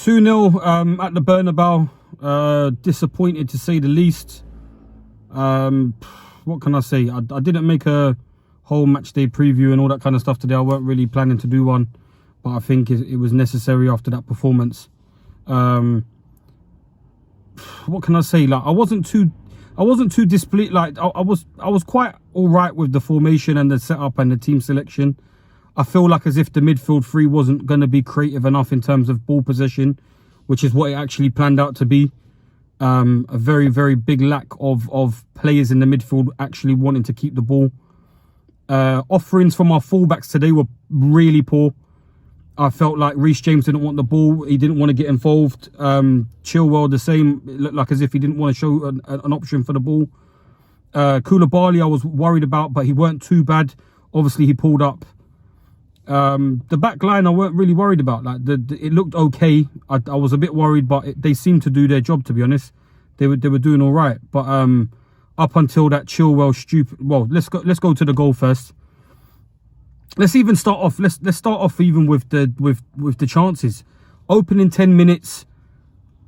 2-0 at the Bernabau. Disappointed to say the least. What can I say? I didn't make a whole match day preview and all that kind of stuff today. I weren't really planning to do one, but I think it was necessary after that performance. What can I say? Like I wasn't too displeased. Like I was quite all right with the formation and the setup and the team selection. I feel like as if the midfield three wasn't going to be creative enough in terms of ball possession, which is what it actually planned out to be. A very, very big lack of players in the midfield actually wanting to keep the ball. Offerings from our fullbacks today were really poor. I felt like Reece James didn't want the ball. He didn't want to get involved. Chilwell the same. It looked like as if he didn't want to show an option for the ball. Koulibaly I was worried about, but he weren't too bad. Obviously he pulled up. The back line I weren't really worried about. Like it looked okay. I was a bit worried, but they seemed to do their job, to be honest. They were doing all right. But up until that Chilwell stupid. Well, let's go to the goal first. Let's even start off. Let's start off even with the chances. Opening 10 minutes,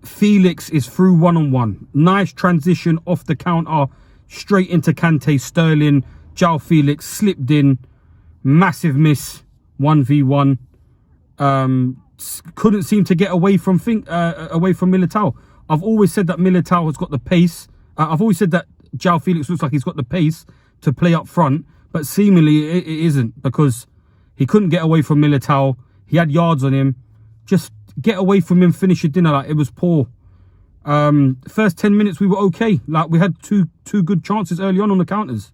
Felix is through 1-on-1. Nice transition off the counter, straight into Kante. Sterling, João Felix slipped in, massive miss, 1v1. Couldn't seem to get away from Militao. I've always said that Militao has got the pace. I've always said that João Felix looks like he's got the pace to play up front. But seemingly it isn't, because he couldn't get away from Militao. He had yards on him. Just get away from him, finish your dinner. Like, it was poor. First 10 minutes we were okay. Like, we had two good chances early on the counters.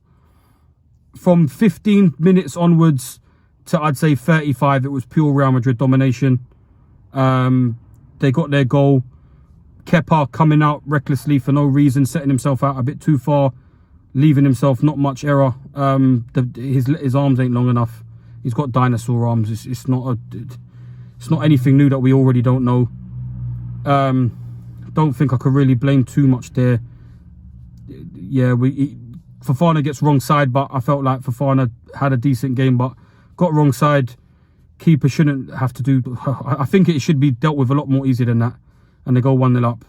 From 15 minutes onwards to, I'd say, 35, it was pure Real Madrid domination. They got their goal. Kepa coming out recklessly for no reason, setting himself out a bit too far, leaving himself not much error. His arms ain't long enough. He's got dinosaur arms. It's not anything new that we already don't know. Don't think I could really blame too much there. Yeah, Fofana gets wrong side, but I felt like Fofana had a decent game, but got wrong side. Keeper shouldn't have to do. I think it should be dealt with a lot more easy than that, and they go 1-0 up.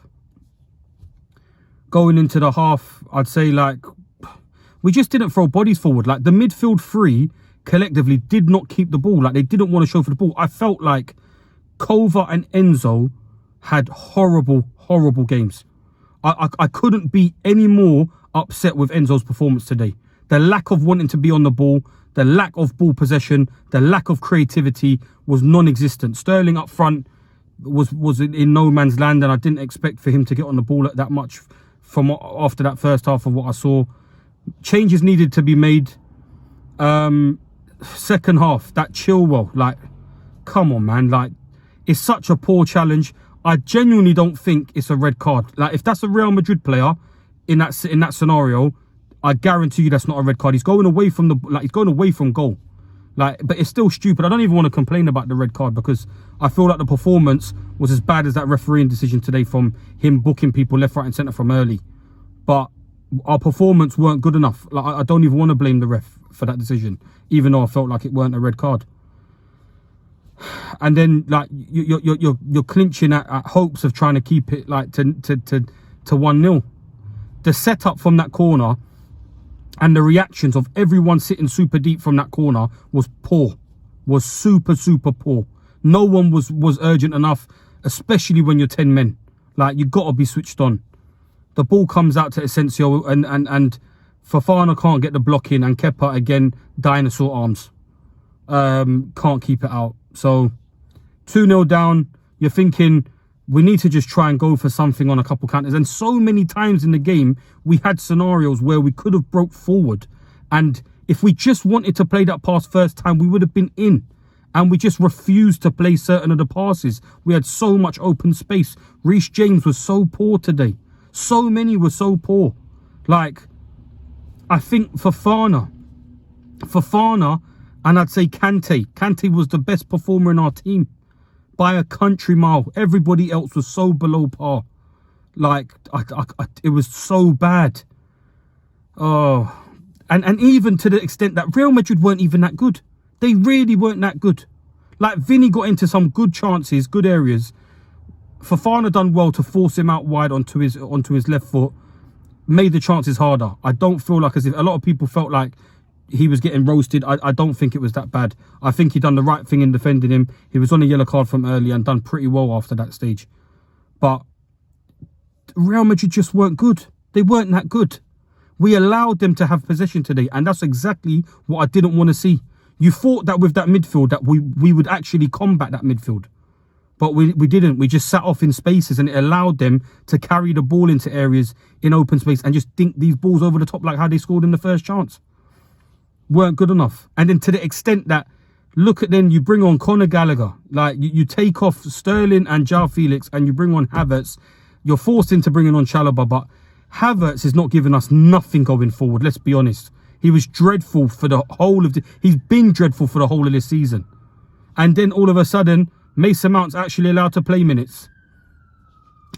Going into the half, I'd say like, we just didn't throw bodies forward. Like the midfield three collectively did not keep the ball. Like they didn't want to show for the ball. I felt like Kova and Enzo had horrible games. I couldn't be any more upset with Enzo's performance today. The lack of wanting to be on the ball, the lack of ball possession, the lack of creativity was non-existent. Sterling up front was in no man's land, and I didn't expect for him to get on the ball that much from after that first half of what I saw. Changes needed to be made. Second half, that Chilwell, like, come on, man. Like, it's such a poor challenge. I genuinely don't think it's a red card. Like, if that's a Real Madrid player in that scenario, I guarantee you that's not a red card. He's going away from he's going away from goal. Like, but it's still stupid. I don't even want to complain about the red card, because I feel like the performance was as bad as that refereeing decision today from him booking people left, right and centre from early. But our performance weren't good enough. Like, I don't even want to blame the ref for that decision, even though I felt like it weren't a red card. And then, like, you're clinching at hopes of trying to keep it like to 1-0. The setup from that corner and the reactions of everyone sitting super deep from that corner was poor. Was super poor. No one was urgent enough, especially when you're 10 men. Like, you got to be switched on. The ball comes out to Asensio, and Fofana can't get the block in, and Kepa again, dinosaur arms. Can't keep it out. So 2-0 down. You're thinking we need to just try and go for something on a couple counters. And so many times in the game, we had scenarios where we could have broke forward. And if we just wanted to play that pass first time, we would have been in. And we just refused to play certain of the passes. We had so much open space. Reece James was so poor today. So many were so poor. Like, I think Fofana, and I'd say Kante. Kante was the best performer in our team by a country mile. Everybody else was so below par. Like, it was so bad. Oh, and even to the extent that Real Madrid weren't even that good. They really weren't that good. Like, Vinny got into some good chances, good areas. Fofana done well to force him out wide onto his left foot, made the chances harder. I don't feel like as if a lot of people felt like he was getting roasted. I don't think it was that bad. I think he done the right thing in defending him. He was on a yellow card from early and done pretty well after that stage. But Real Madrid just weren't good. They weren't that good. We allowed them to have possession today, and that's exactly what I didn't want to see. You thought that with that midfield that we would actually combat that midfield. But we didn't. We just sat off in spaces, and it allowed them to carry the ball into areas in open space and just dink these balls over the top like how they scored in the first chance. Weren't good enough. And then to the extent that, look at then, you bring on Conor Gallagher. Like, you take off Sterling and João Felix and you bring on Havertz. You're forced into bringing on Chalobah, but Havertz is not giving us nothing going forward. Let's be honest. He was dreadful for the whole of he's been dreadful for the whole of this season. And then all of a sudden, Mason Mount's actually allowed to play minutes.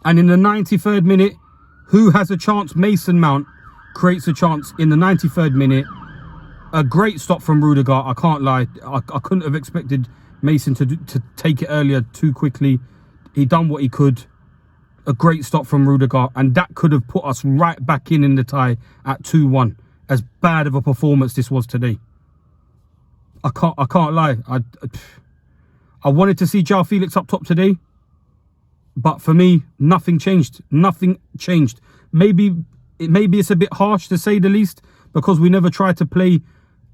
And in the 93rd minute, who has a chance? Mason Mount creates a chance in the 93rd minute. A great stop from Rudiger. I can't lie. I couldn't have expected Mason to take it earlier too quickly. He done what he could. A great stop from Rudiger. And that could have put us right back in the tie at 2-1. As bad of a performance this was today. I can't lie. I wanted to see João Felix up top today. But for me, nothing changed. Nothing changed. Maybe it's a bit harsh to say the least, because we never tried to play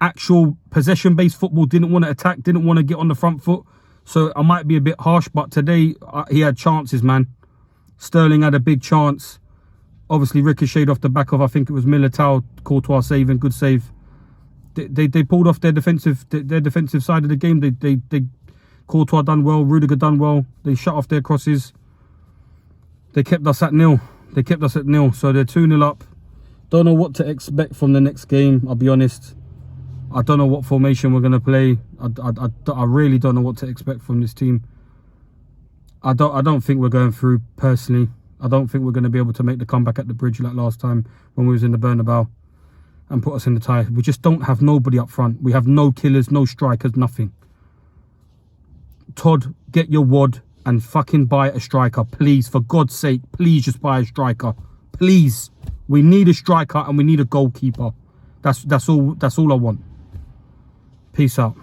actual possession-based football, didn't want to attack, didn't want to get on the front foot. So I might be a bit harsh, but today he had chances, man. Sterling had a big chance. Obviously ricocheted off the back of, I think it was Militao, Courtois saving, good save. They pulled off their defensive side of the game. They Courtois done well, Rudiger done well. They shut off their crosses. They kept us at 0. They kept us at 0. So they're 2-0 up. Don't know what to expect from the next game, I'll be honest. I don't know what formation we're going to play. I really don't know what to expect from this team. I don't think we're going through, personally. I don't think we're going to be able to make the comeback at the bridge like last time when we was in the Bernabau and put us in the tie. We just don't have nobody up front. We have no killers, no strikers, nothing. Todd, get your wad and fucking buy a striker, please. For God's sake, please just buy a striker. Please. We need a striker and we need a goalkeeper. That's all I want. Peace out.